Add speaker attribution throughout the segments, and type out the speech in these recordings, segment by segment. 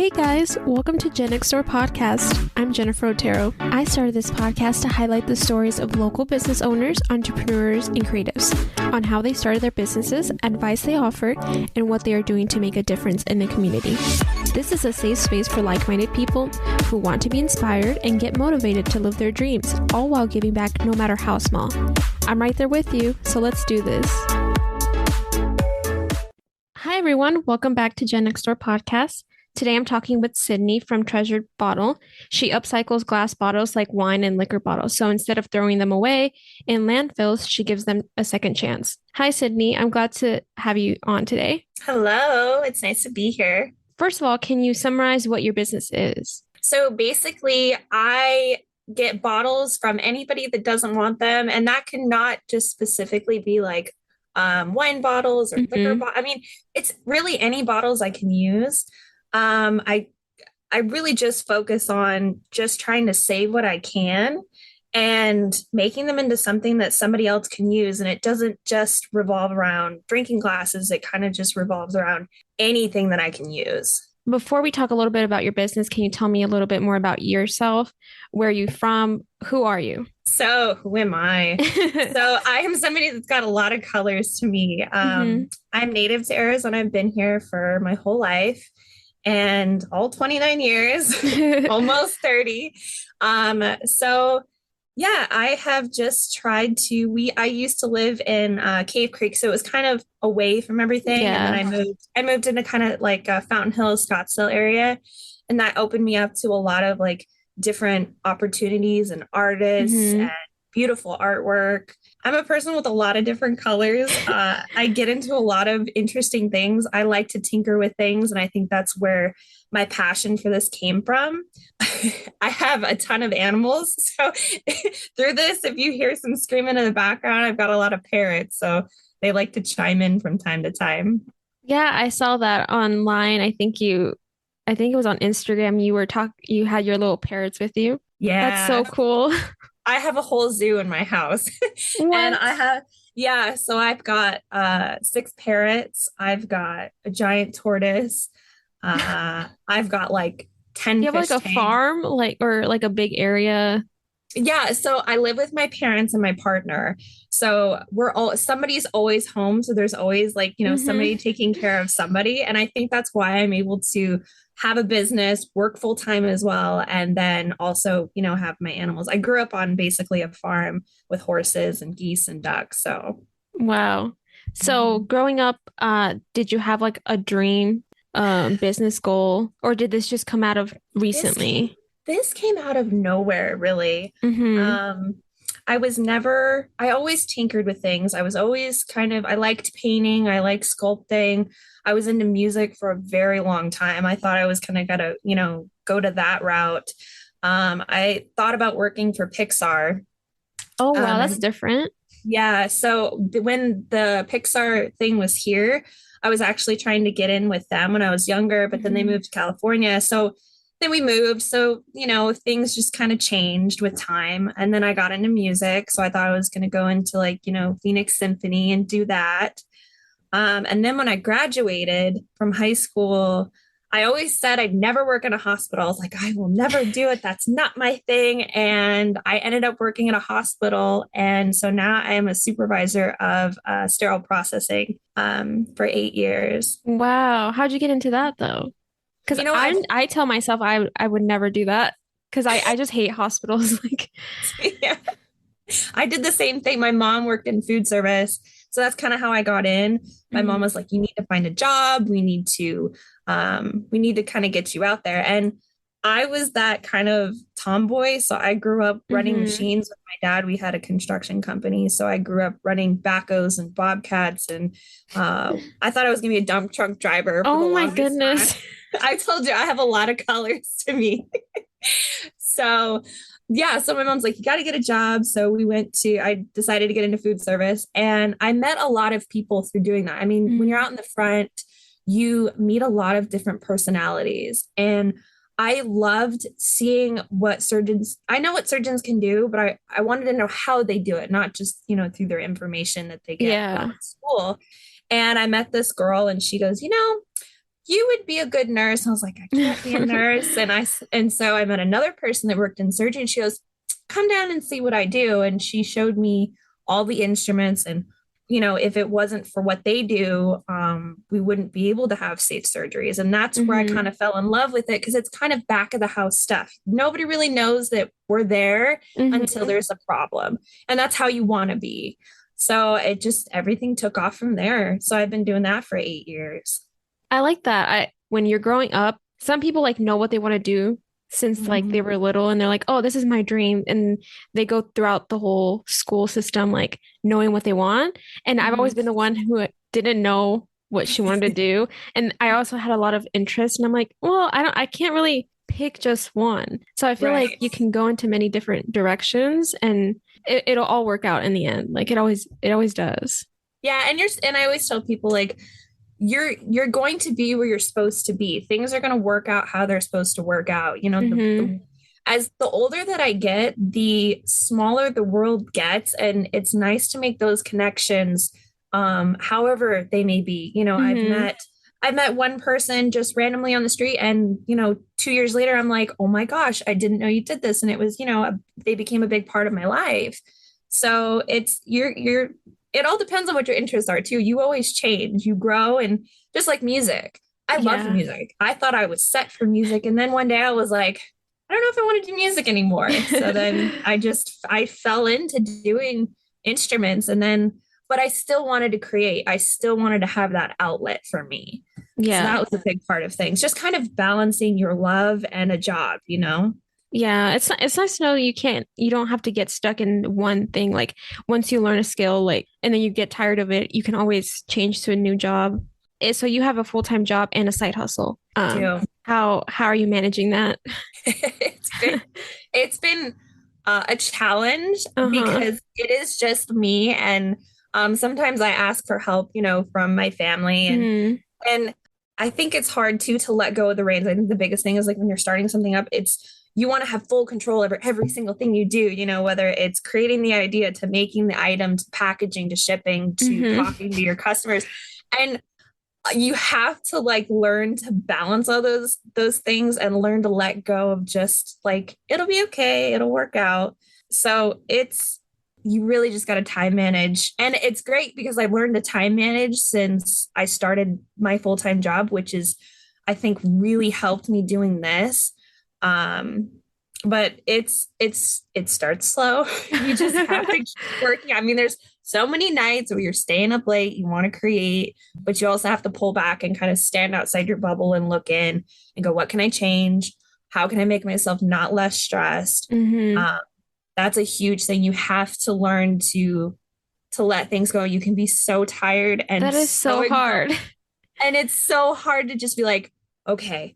Speaker 1: Hey guys, welcome to Gen Next Door Podcast. I'm Jennifer Otero. I started this podcast to highlight the stories of local business owners, entrepreneurs, and creatives on how they started their businesses, advice they offer, and what they are doing to make a difference in the community. This is a safe space for like-minded people who want to be inspired and get motivated to live their dreams, all while giving back no matter how small. I'm right there with you, so let's do this. Hi everyone, welcome back to Gen Next Door Podcast. Today I'm talking with Cydnee from Treasured Bottle. She upcycles glass bottles like wine and liquor bottles. So instead of throwing them away in landfills, she gives them a second chance. Hi, Cydnee. I'm glad to have you on today.
Speaker 2: Hello. It's nice to be here.
Speaker 1: First of all, can you summarize what your business is?
Speaker 2: So basically, I get bottles from anybody that doesn't want them. And that can not just specifically be like wine bottles or liquor bottles. I mean, it's really any bottles I can use. I really just focus on just trying to save what I can and making them into something that somebody else can use. And it doesn't just revolve around drinking glasses. It kind of just revolves around anything that I can use.
Speaker 1: Before we talk a little bit about your business, can you tell me a little bit more about yourself? Where are you from? Who are you?
Speaker 2: So who am I? So I am somebody that's got a lot of colors to me. I'm native to Arizona. I've been here for my whole life. And all 29 years, almost 30. So yeah, I have just tried to, I used to live in Cave Creek, so it was kind of away from everything. Yeah. And then I moved into kind of like Fountain Hills, Scottsdale area. And that opened me up to a lot of like different opportunities and artists and beautiful artwork. I'm a person with a lot of different colors. I get into a lot of interesting things. I like to tinker with things. And I think that's where my passion for this came from. I have a ton of animals. So through this, if you hear some screaming in the background, I've got a lot of parrots. So they like to chime in from time to time.
Speaker 1: Yeah, I saw that online. I think it was on Instagram. You had your little parrots with you.
Speaker 2: Yeah.
Speaker 1: That's so cool.
Speaker 2: I have a whole zoo in my house. And so I've got 6 parrots. I've got a giant tortoise. I've got like 10
Speaker 1: You have
Speaker 2: fish
Speaker 1: like a
Speaker 2: tanks.
Speaker 1: farm, or like a big area?
Speaker 2: Yeah, so I live with my parents and my partner. So somebody's always home. So there's always like, somebody taking care of somebody. And I think that's why I'm able to have a business, work full time as well. And then also, have my animals. I grew up on basically a farm with horses and geese and ducks. So.
Speaker 1: Wow. So growing up, did you have like a dream business goal, or did this just come out of recently?
Speaker 2: This came out of nowhere, really. I always tinkered with things. I was always I liked painting. I liked sculpting. I was into music for a very long time. I thought I was kind of got to, go to that route. I thought about working for Pixar.
Speaker 1: Oh, wow. That's different.
Speaker 2: Yeah. So when the Pixar thing was here, I was actually trying to get in with them when I was younger, but then they moved to California. So then we moved. So, things just kind of changed with time. And then I got into music. So I thought I was going to go into Phoenix Symphony and do that. And then when I graduated from high school, I always said I'd never work in a hospital. I was like, I will never do it. That's not my thing. And I ended up working in a hospital. And so now I am a supervisor of sterile processing for 8 years.
Speaker 1: Wow. How'd you get into that though? Because I tell myself I would never do that because I just hate hospitals.
Speaker 2: Yeah. I did the same thing. My mom worked in food service. So that's kind of how I got in. My mom was like, you need to find a job. We need to kind of get you out there. And I was that kind of tomboy. So I grew up running machines with my dad. We had a construction company. So I grew up running backhoes and bobcats. And I thought I was going to be a dump truck driver.
Speaker 1: Oh my goodness.
Speaker 2: Time. I told you I have a lot of colors to me. So yeah, so my mom's like, you got to get a job. So I decided to get into food service, and I met a lot of people through doing that. I mean, when you're out in the front, you meet a lot of different personalities, and I loved seeing I know what surgeons can do, but I wanted to know how they do it, not just, through their information that they get from school. And I met this girl and she goes, you would be a good nurse. I was like, I can't be a nurse. And so I met another person that worked in surgery, and she goes, come down and see what I do. And she showed me all the instruments, and if it wasn't for what they do, we wouldn't be able to have safe surgeries. And that's where I kind of fell in love with it, because it's kind of back of the house stuff. Nobody really knows that we're there until there's a problem. And that's how you want to be. So everything took off from there. So I've been doing that for 8 years.
Speaker 1: I like that. When you're growing up, some people like know what they want to do since like they were little, and they're like, oh, this is my dream. And they go throughout the whole school system, like knowing what they want. And I've always been the one who didn't know what she wanted to do. And I also had a lot of interest, and I'm like, well, I can't really pick just one. So I feel like you can go into many different directions, and it'll all work out in the end. Like it always does.
Speaker 2: Yeah. And I always tell people, like, you're going to be where you're supposed to be. Things are going to work out how they're supposed to work out. As the older that I get, the smaller the world gets, and it's nice to make those connections, however they may be. I've met one person just randomly on the street, and 2 years later, I'm like, oh my gosh, I didn't know you did this, and it was they became a big part of my life. So it all depends on what your interests are too. You always change, you grow, and just like music. I love music. I thought I was set for music. And then one day I was like, I don't know if I want to do music anymore. So then I fell into doing instruments, but I still wanted to create. I still wanted to have that outlet for me. Yeah. So that was a big part of things. Just kind of balancing your love and a job,
Speaker 1: Yeah, it's nice to know you don't have to get stuck in one thing. Like once you learn a skill, like, and then you get tired of it, you can always change to a new job. So you have a full-time job and a side hustle. How are you managing that?
Speaker 2: It's been a challenge because it is just me, and sometimes I ask for help, from my family, and I think it's hard too to let go of the reins. I think the biggest thing is, like, when you're starting something up, you want to have full control over every single thing you do, whether it's creating the idea to making the item to packaging to shipping to talking to your customers. And you have to like learn to balance all those things and learn to let go of just like, it'll be okay, it'll work out. So you really just got to time manage. And it's great because I've learned to time manage since I started my full-time job, which is, I think, really helped me doing this. But it starts slow. You just have to keep working. I mean, there's so many nights where you're staying up late, you want to create, but you also have to pull back and kind of stand outside your bubble and look in and go, what can I change? How can I make myself not less stressed? That's a huge thing. You have to learn to let things go. You can be so tired, and
Speaker 1: that is so hard.
Speaker 2: And it's so hard to just be like, okay,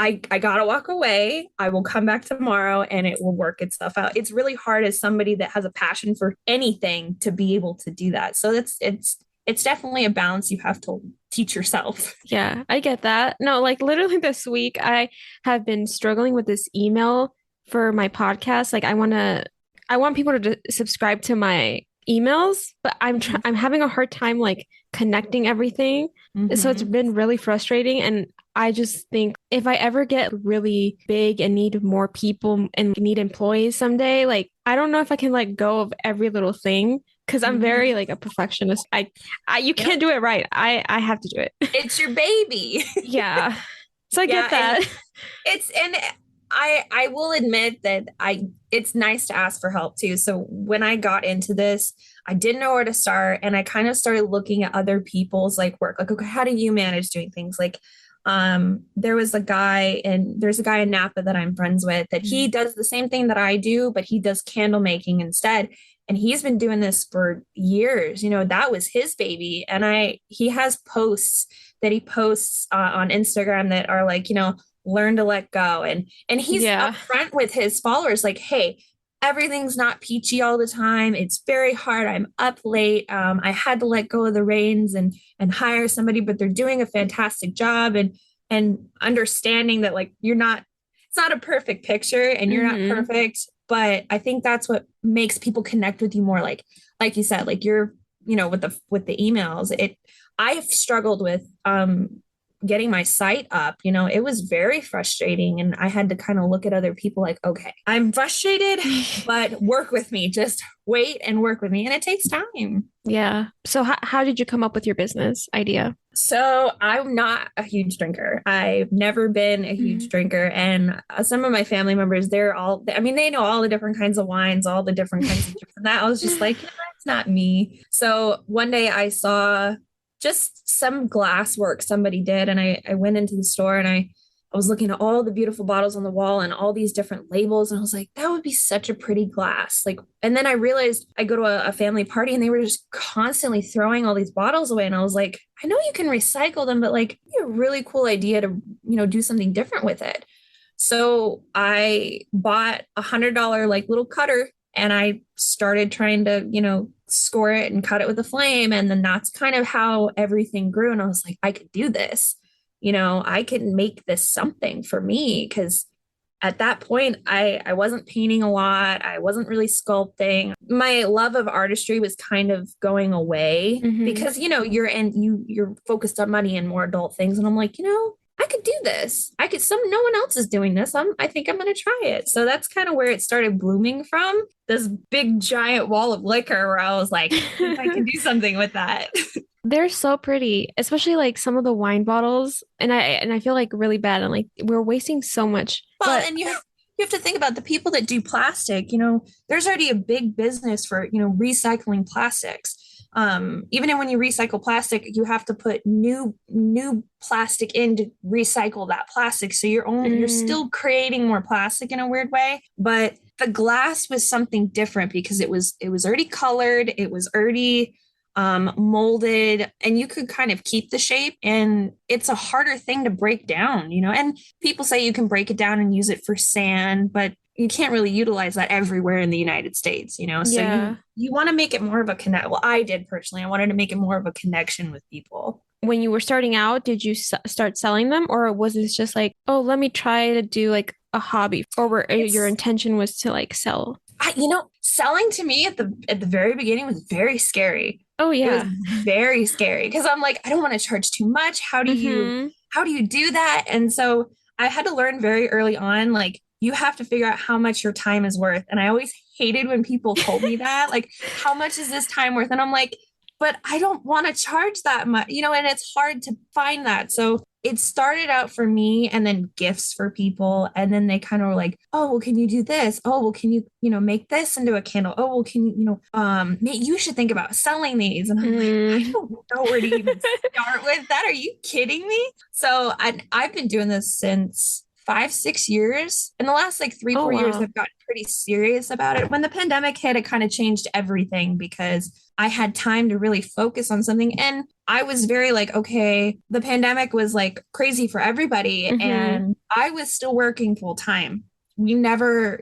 Speaker 2: I gotta walk away. I will come back tomorrow and it will work itself out. It's really hard as somebody that has a passion for anything to be able to do that. So it's definitely a balance you have to teach yourself.
Speaker 1: Yeah, I get that. No, like literally this week, I have been struggling with this email for my podcast. Like I want people to subscribe to my emails, but I'm having a hard time like connecting everything. So it's been really frustrating. And I just think if I ever get really big and need more people and need employees someday, like I don't know if I can let go of every little thing, because I'm very like a perfectionist. You can't do it right. I have to do it.
Speaker 2: It's your baby.
Speaker 1: Yeah. So I get that.
Speaker 2: And I will admit that it's nice to ask for help too. So when I got into this, I didn't know where to start, and I kind of started looking at other people's like work. Like, okay, how do you manage doing things? Like, there's a guy in Napa that I'm friends with that he does the same thing that I do, but he does candle making instead. And he's been doing this for years. That was his baby. And he has posts that he posts on Instagram that are like, learn to let go. And he's upfront with his followers, like, hey, everything's not peachy all the time. It's very hard. I'm up late. I had to let go of the reins and hire somebody, but they're doing a fantastic job. And understanding that like it's not a perfect picture and you're not perfect, but I think that's what makes people connect with you more. Like you said, like you're, with the emails, I've struggled with, getting my site up, it was very frustrating. And I had to kind of look at other people like, okay, I'm frustrated, but work with me. Just wait and work with me. And it takes time.
Speaker 1: Yeah. So how did you come up with your business idea?
Speaker 2: So I'm not a huge drinker. I've never been a huge drinker. And some of my family members, they know all the different kinds of wines, all the different kinds of juice. And that I was just like, it's not me. So one day I saw just some glass work somebody did. And I went into the store and I was looking at all the beautiful bottles on the wall and all these different labels. And I was like, that would be such a pretty glass. And then I realized I go to a family party and they were just constantly throwing all these bottles away. And I was like, I know you can recycle them, but it'd be a really cool idea to, do something different with it. So I bought $100 little cutter and I started trying to, score it and cut it with a flame. And then that's kind of how everything grew. And I was like, I could do this. I can make this something for me, because at that point I wasn't painting a lot. I wasn't really sculpting. My love of artistry was kind of going away because, you're focused on money and more adult things. And I'm like, I could do this. No one else is doing this. I think I'm going to try it. So that's kind of where it started blooming from, this big giant wall of liquor where I was like, I can do something with that.
Speaker 1: They're so pretty, especially some of the wine bottles. And I feel really bad. And we're wasting so much.
Speaker 2: Well, and you have to think about the people that do plastic. There's already a big business for, recycling plastics. Even when you recycle plastic, you have to put new plastic in to recycle that plastic. So you're still creating more plastic in a weird way. But the glass was something different because it was already colored. It was already molded, and you could kind of keep the shape, and it's a harder thing to break down, and people say you can break it down and use it for sand, but you can't really utilize that everywhere in the United States, so you want to make it more of a connect. Well, I did personally. I wanted to make it more of a connection with people.
Speaker 1: When you were starting out, did you start selling them, or was it just oh, let me try to do a hobby, or your intention was to sell?
Speaker 2: Selling to me at the very beginning was very scary.
Speaker 1: Oh yeah.
Speaker 2: It was very scary because I'm like, I don't want to charge too much. How do you do that? And so I had to learn very early on, you have to figure out how much your time is worth. And I always hated when people told me that, how much is this time worth? And I'm like, but I don't want to charge that much, and it's hard to find that. So it started out for me and then gifts for people. And then they kind of were like, oh, well, can you do this? Oh, well, can you, make this into a candle? Oh, well, can you, you should think about selling these. And I'm like, I don't know where to even start with that. Are you kidding me? So I've been doing this since 5-6 years. In the last 3-4 years, I've gotten pretty serious about it. When the pandemic hit, it kind of changed everything because I had time to really focus on something. And I was very okay, the pandemic was crazy for everybody. And I was still working full time. We never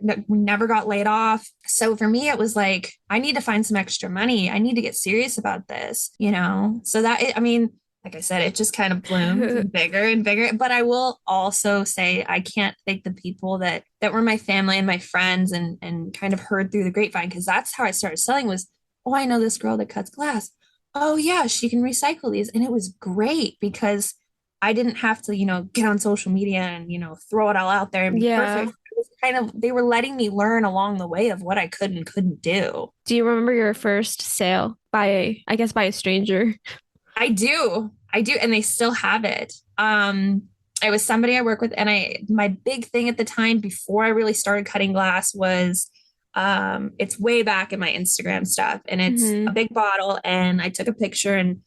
Speaker 2: got laid off. So for me, it was I need to find some extra money. I need to get serious about this, so like I said, it just kind of bloomed bigger and bigger. But I will also say I can't thank the people that were my family and my friends and kind of heard through the grapevine, because that's how I started selling was, oh, I know this girl that cuts glass. Oh, yeah, she can recycle these. And it was great because I didn't have to, get on social media and, throw it all out there and be perfect. It was they were letting me learn along the way of what I could and couldn't do.
Speaker 1: Do you remember your first sale by a stranger?
Speaker 2: I do. And they still have it. It was somebody I work with. And my big thing at the time before I really started cutting glass was, it's way back in my Instagram stuff, and it's a big bottle. And I took a picture and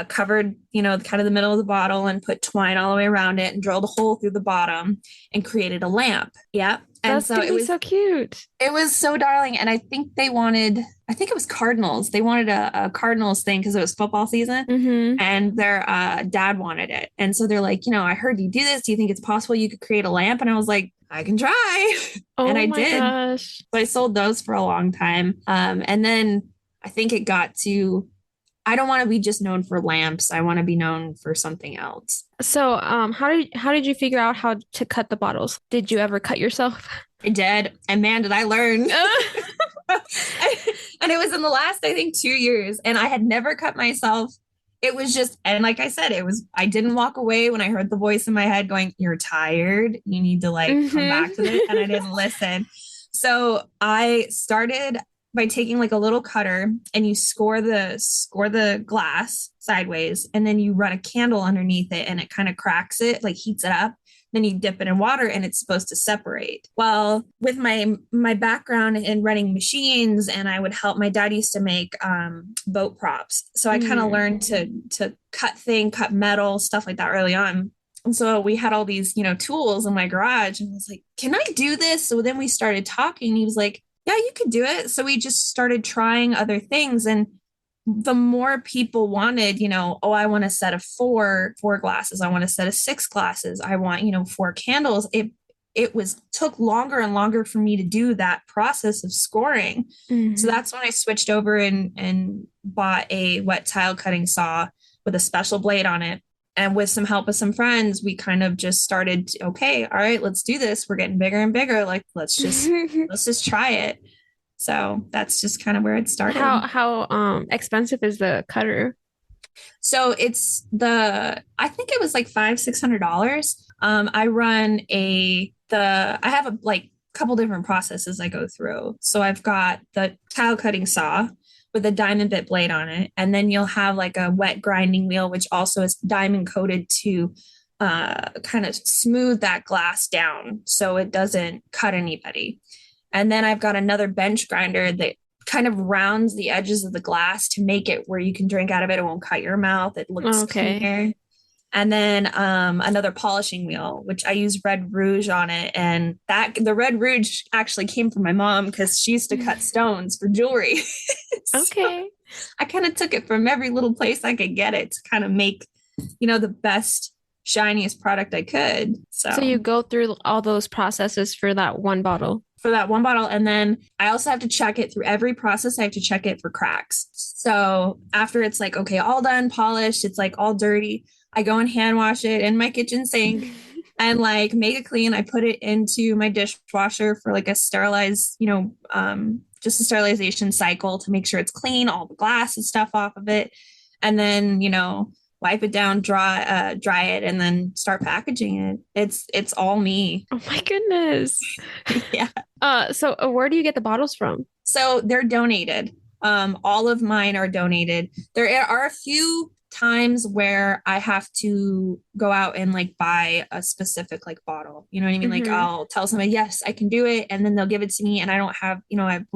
Speaker 2: covered, kind of the middle of the bottle and put twine all the way around it and drilled a hole through the bottom and created a lamp. Yeah. And
Speaker 1: so it was so cute.
Speaker 2: It was so darling. And I think it was Cardinals. They wanted a Cardinals thing because it was football season and their dad wanted it. And so they're like, I heard you do this. Do you think it's possible you could create a lamp? And I was like, I can try. And I did.
Speaker 1: Gosh.
Speaker 2: But I sold those for a long time. And then I think it got to, I don't want to be just known for lamps. I want to be known for something else.
Speaker 1: So, how did you figure out how to cut the bottles? Did you ever cut yourself?
Speaker 2: I did. And man, did I learn. And it was in the last, I think, 2 years. And I had never cut myself it was just, and like I said, I didn't walk away when I heard the voice in my head going, "You're tired. You need to like come back to this." And I didn't listen. So I started by taking like a little cutter and you score the glass sideways, and then you run a candle underneath it and it kind of cracks it, like heats it up. Then you dip it in water and it's supposed to separate. Well, with my background in running machines, and I would help, my dad used to make boat props. So I kind of learned to cut metal, stuff like that early on. And so we had all these, tools in my garage, and I was like, "Can I do this?" So then we started talking. He was like, "Yeah, you could do it." So we just started trying other things. And the more people wanted, "Oh, I want a set of four glasses. I want a set of six glasses. I want, four candles." It took longer and longer for me to do that process of scoring. So that's when I switched over and bought a wet tile cutting saw with a special blade on it. And with some help of some friends, we kind of just started, okay, all right, let's do this. We're getting bigger and bigger. Like, let's just try it. So that's just kind of where it started.
Speaker 1: How expensive is the cutter?
Speaker 2: So I think it was like $500-$600. I have a like couple different processes I go through. So I've got the tile cutting saw with a diamond bit blade on it. And then you'll have like a wet grinding wheel, which also is diamond coated to kind of smooth that glass down so it doesn't cut anybody. And then I've got another bench grinder that kind of rounds the edges of the glass to make it where you can drink out of it. It won't cut your mouth. It looks cleaner. And then another polishing wheel, which I use red rouge on it. And the red rouge actually came from my mom because she used to cut stones for jewelry.
Speaker 1: Okay.
Speaker 2: I kind of took it from every little place I could get it to kind of make, the best, shiniest product I could. So
Speaker 1: you go through all those processes for that one bottle.
Speaker 2: And then I also have to check it through every process. I have to check it for cracks. So after it's like, okay, all done, polished, it's like all dirty, I go and hand wash it in my kitchen sink and like make it clean. I put it into my dishwasher for like a sterilized, just a sterilization cycle to make sure it's clean, all the glass and stuff off of it. And then, wipe it down, dry it, and then start packaging it. It's all me.
Speaker 1: Oh my goodness.
Speaker 2: Yeah.
Speaker 1: So where do you get the bottles from?
Speaker 2: So they're donated. All of mine are donated. There are a few times where I have to go out and like buy a specific like bottle. You know what I mean? Like I'll tell somebody, yes, I can do it. And then they'll give it to me and I don't have, I've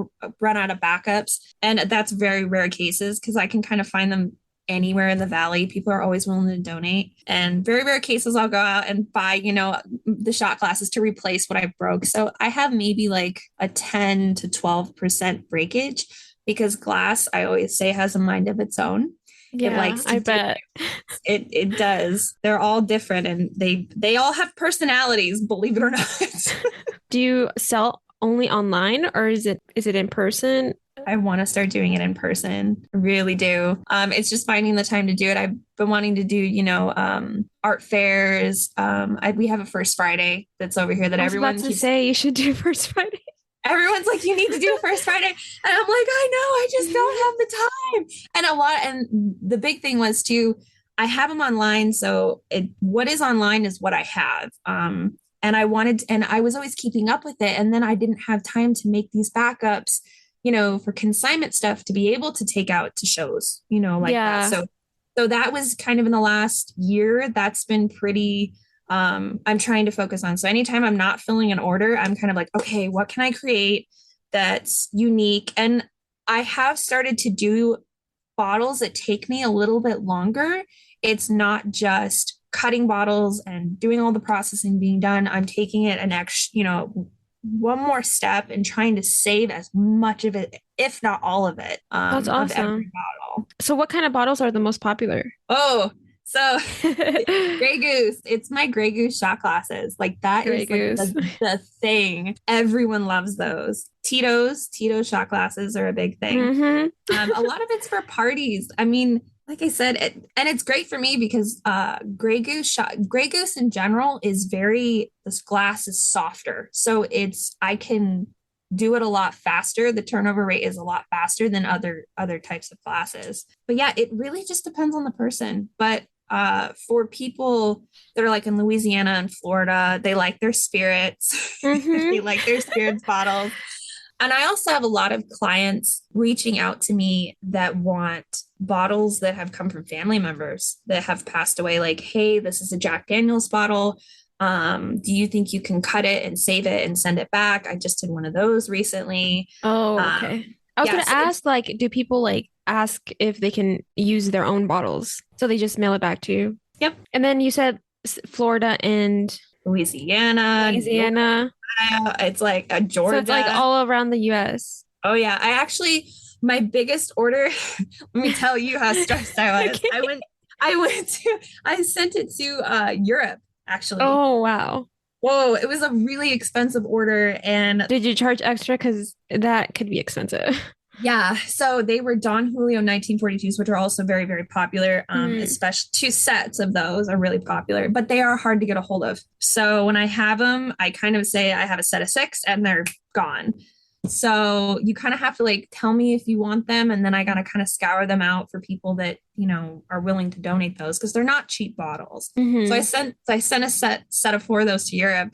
Speaker 2: run out of backups. And that's very rare cases because I can kind of find them anywhere in the valley. People are always willing to donate. And very rare cases, I'll go out and buy, the shot glasses to replace what I broke. So I have maybe like a 10 to 12% breakage because glass, I always say, has a mind of its own.
Speaker 1: Yeah,
Speaker 2: it likes to
Speaker 1: I bet.
Speaker 2: It does. They're all different and they all have personalities, believe it or not.
Speaker 1: Do you sell only online or is it in person?
Speaker 2: I want to start doing it in person. I really do. It's just finding the time to do it. I've been wanting to do, art fairs. We have a First Friday that's over here that everyone
Speaker 1: keeps say you should do First Friday.
Speaker 2: Everyone's like, you need to do First Friday. And I'm like, I know, I just don't have the time. And the big thing was too, I have them online. So what is online is what I have. And I was always keeping up with it. And then I didn't have time to make these backups, for consignment stuff to be able to take out to shows, that. So that was kind of in the last year, that's been pretty, I'm trying to focus on. So anytime I'm not filling an order, I'm kind of like, okay, what can I create that's unique? And I have started to do bottles that take me a little bit longer. It's not just cutting bottles and doing all the processing being done. I'm taking it an extra, one more step and trying to save as much of it, if not all of it.
Speaker 1: That's awesome.
Speaker 2: Of every bottle.
Speaker 1: So what kind of bottles are the most popular?
Speaker 2: Oh, so Grey Goose. It's my Grey Goose shot glasses. Like that Grey is like the thing. Everyone loves those. Tito shot glasses are a big thing. A lot of it's for parties. I mean, like I said, and it's great for me because Grey Goose in general is this glass is softer. So I can do it a lot faster. The turnover rate is a lot faster than other types of classes. But yeah, it really just depends on the person. But for people that are like in Louisiana and Florida, they like their spirits. They like their spirits bottles. And I also have a lot of clients reaching out to me that want bottles that have come from family members that have passed away. Like, hey, this is a Jack Daniel's bottle. Do you think you can cut it and save it and send it back? I just did one of those recently.
Speaker 1: Oh, okay. I was gonna ask, like, do people like ask if they can use their own bottles? So they just mail it back to you?
Speaker 2: Yep.
Speaker 1: And then you said Florida and
Speaker 2: Louisiana. It's like a Georgia.
Speaker 1: So it's like all around the US.
Speaker 2: Oh yeah. My biggest order, let me tell you how stressed I was. Okay. I sent it to Europe, actually.
Speaker 1: Oh, wow.
Speaker 2: Whoa, it was a really expensive order. And
Speaker 1: did you charge extra? Because that could be expensive.
Speaker 2: Yeah. So they were Don Julio 1942s, which are also very, very popular. Especially 2 sets of those are really popular, but they are hard to get a hold of. So when I have them, I kind of say I have a set of 6 and they're gone. So you kind of have to like tell me if you want them. And then I got to kind of scour them out for people that, are willing to donate those because they're not cheap bottles. So I sent a set of 4 of those to Europe.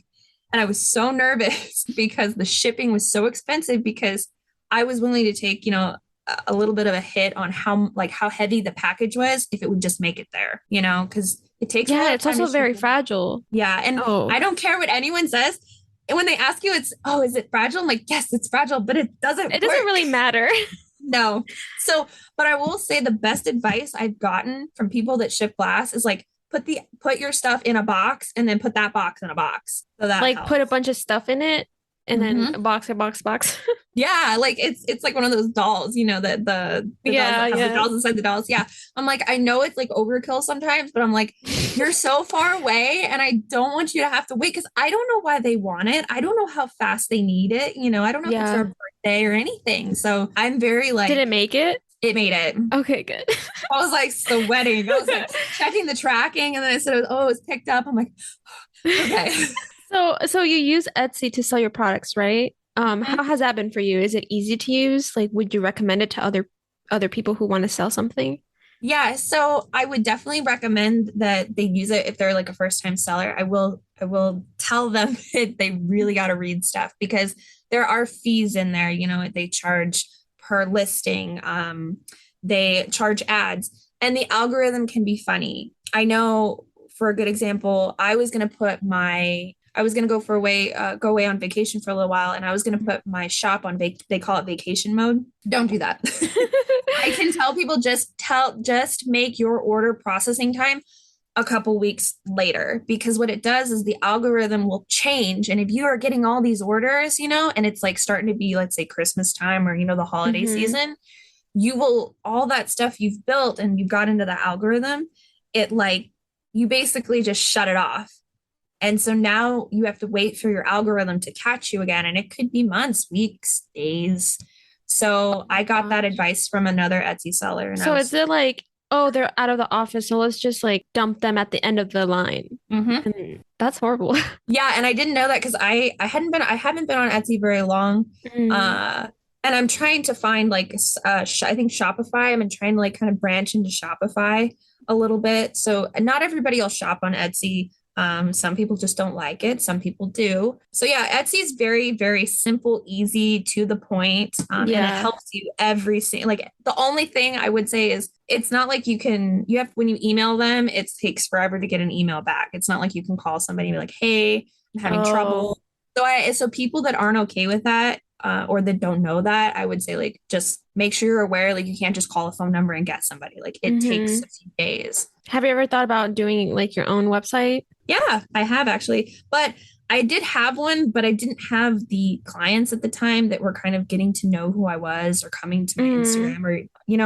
Speaker 2: And I was so nervous because the shipping was so expensive because I was willing to take, a little bit of a hit on how heavy the package was if it would just make it there, because it takes.
Speaker 1: Yeah, it's also very fragile.
Speaker 2: Yeah. And I don't care what anyone says. And when they ask you, is it fragile? I'm like, yes, it's fragile, but it doesn't
Speaker 1: really matter.
Speaker 2: No. So, but I will say the best advice I've gotten from people that ship glass is like, put your stuff in a box and then put that box in a box. So that
Speaker 1: like
Speaker 2: helps.
Speaker 1: Put a bunch of stuff in it. And then a box.
Speaker 2: Yeah, like it's like one of those dolls, the dolls that have the dolls inside the dolls. Yeah. I'm like, I know it's like overkill sometimes, but I'm like, you're so far away and I don't want you to have to wait because I don't know why they want it. I don't know how fast they need it. I don't know if it's their birthday or anything. So I'm very like,
Speaker 1: did it make it?
Speaker 2: It made it.
Speaker 1: Okay, good.
Speaker 2: I was like sweating. I was like checking the tracking and then I said, it was picked up. I'm like, okay.
Speaker 1: So you use Etsy to sell your products, right? How has that been for you? Is it easy to use? Like, would you recommend it to other people who want to sell something?
Speaker 2: Yeah, so I would definitely recommend that they use it if they're like a first-time seller. I will tell them that they really got to read stuff because there are fees in there. They charge per listing. They charge ads, and the algorithm can be funny. I know, for a good example, I was going to go away on vacation for a little while. And I was going to put my shop on they call it vacation mode. Don't do that. I can tell people just make your order processing time a couple weeks later, because what it does is the algorithm will change. And if you are getting all these orders, and it's like starting to be, let's say Christmas time or, the holiday season, all that stuff you've built and you got into the algorithm, you basically just shut it off. And so now you have to wait for your algorithm to catch you again. And it could be months, weeks, days. So I got that advice from another Etsy seller. And
Speaker 1: is it like, they're out of the office, so let's just like dump them at the end of the line? And that's horrible.
Speaker 2: Yeah. And I didn't know that because I haven't been on Etsy very long. And I'm trying to find like, I think Shopify, I'm trying to like kind of branch into Shopify a little bit. So not everybody will shop on Etsy. Some people just don't like it. Some people do. So yeah, Etsy is very, very simple, easy, to the point. And it helps you the only thing I would say is it's not like when you email them, it takes forever to get an email back. It's not like you can call somebody and be like, hey, I'm having trouble. So people that aren't okay with that, or that don't know that, I would say like, just make sure you're aware, like you can't just call a phone number and get somebody. Like it takes a few days.
Speaker 1: Have you ever thought about doing like your own website?
Speaker 2: Yeah, I have actually, but I did have one, but I didn't have the clients at the time that were kind of getting to know who I was or coming to my Instagram or,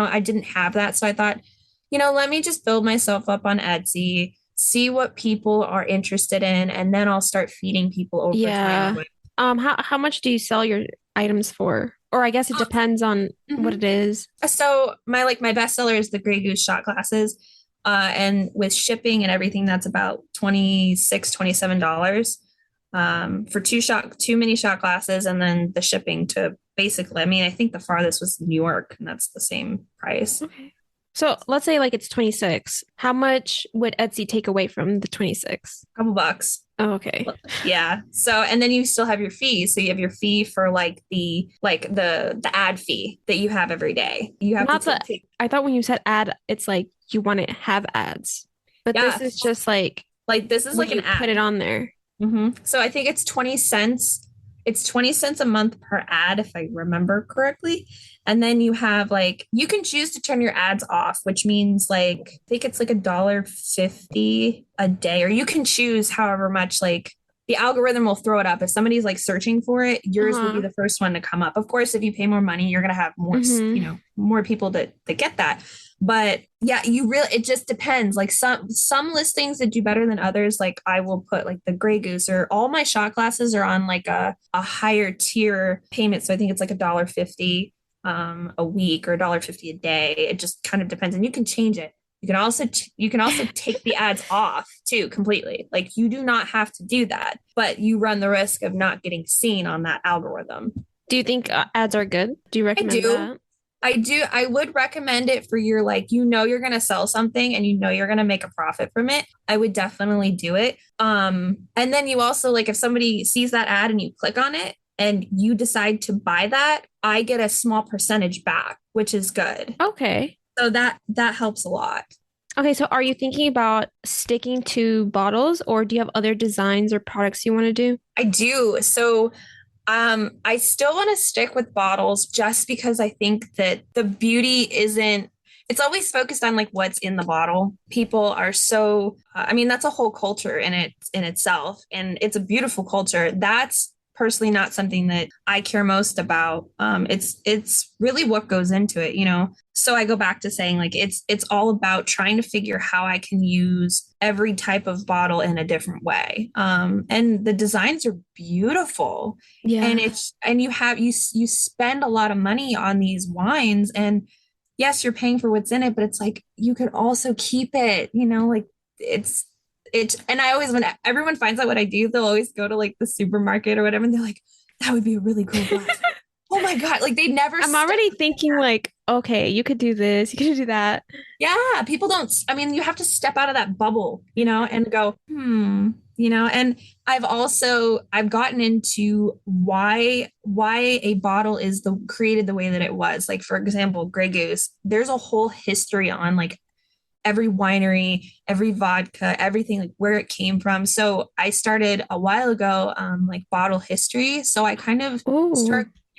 Speaker 2: I didn't have that. So I thought, let me just build myself up on Etsy, see what people are interested in, and then I'll start feeding people over time.
Speaker 1: How much do you sell your items for? Or I guess it depends on what it is.
Speaker 2: So my best seller is the Grey Goose shot glasses. And with shipping and everything, that's about $27. for two mini shot glasses, and then the shipping to basically, I mean, I think the farthest was New York, and that's the same price.
Speaker 1: Okay. So let's say like it's 26. How much would Etsy take away from the 26?
Speaker 2: Couple bucks.
Speaker 1: Oh, okay.
Speaker 2: Yeah. So, and then you still have your fee. So you have your fee for the ad fee that you have every day. You have
Speaker 1: Not
Speaker 2: to
Speaker 1: the, I thought when you said ad, it's like you want to have ads. But
Speaker 2: yeah.
Speaker 1: this is just like
Speaker 2: this is
Speaker 1: when
Speaker 2: like an
Speaker 1: you
Speaker 2: ad.
Speaker 1: put it on there.
Speaker 2: So I think it's 20 cents. It's 20 cents a month per ad, if I remember correctly. And then you have you can choose to turn your ads off, which means I think it's like $1.50 a day, or you can choose however much the algorithm will throw it up. If somebody's searching for it, yours will be the first one to come up. Of course, if you pay more money, you're going to have more, more people that get that. But yeah, it just depends. Some listings that do better than others. I will put the Grey Goose, or all my shot glasses are on a higher tier payment. So I think it's $1.50 a week, or $1.50 a day. It just kind of depends, and you can change it. You can also take the ads off too completely. You do not have to do that, but you run the risk of not getting seen on that algorithm.
Speaker 1: Do you think ads are good? Do you recommend that?
Speaker 2: I do. I would recommend it for your you're going to sell something and you're going to make a profit from it. I would definitely do it. And then you also if somebody sees that ad and you click on it and you decide to buy that, I get a small percentage back, which is good.
Speaker 1: Okay.
Speaker 2: So that helps a lot.
Speaker 1: Okay, so are you thinking about sticking to bottles, or do you have other designs or products you want to do?
Speaker 2: I do. So I still want to stick with bottles, just because I think that the beauty it's always focused on what's in the bottle. People are so, I mean, that's a whole culture in itself, and it's a beautiful culture. That's personally not something that I care most about. It's really what goes into it, So I go back to saying it's all about trying to figure how I can use every type of bottle in a different way. And the designs are beautiful.
Speaker 1: Yeah.
Speaker 2: And you spend a lot of money on these wines, and yes, you're paying for what's in it, but it's you could also keep it, and I always, when everyone finds out what I do, they'll always go to the supermarket or whatever, and they're like, that would be a really cool glass. Oh my God. They never.
Speaker 1: I'm already thinking okay, you could do this, you could do that.
Speaker 2: Yeah. People don't, I mean, you have to step out of that bubble, and go, and I've gotten into why a bottle is created the way that it was. For example, Grey Goose, there's a whole history on every winery, every vodka, everything, where it came from. So I started a while ago, bottle history. So I kind of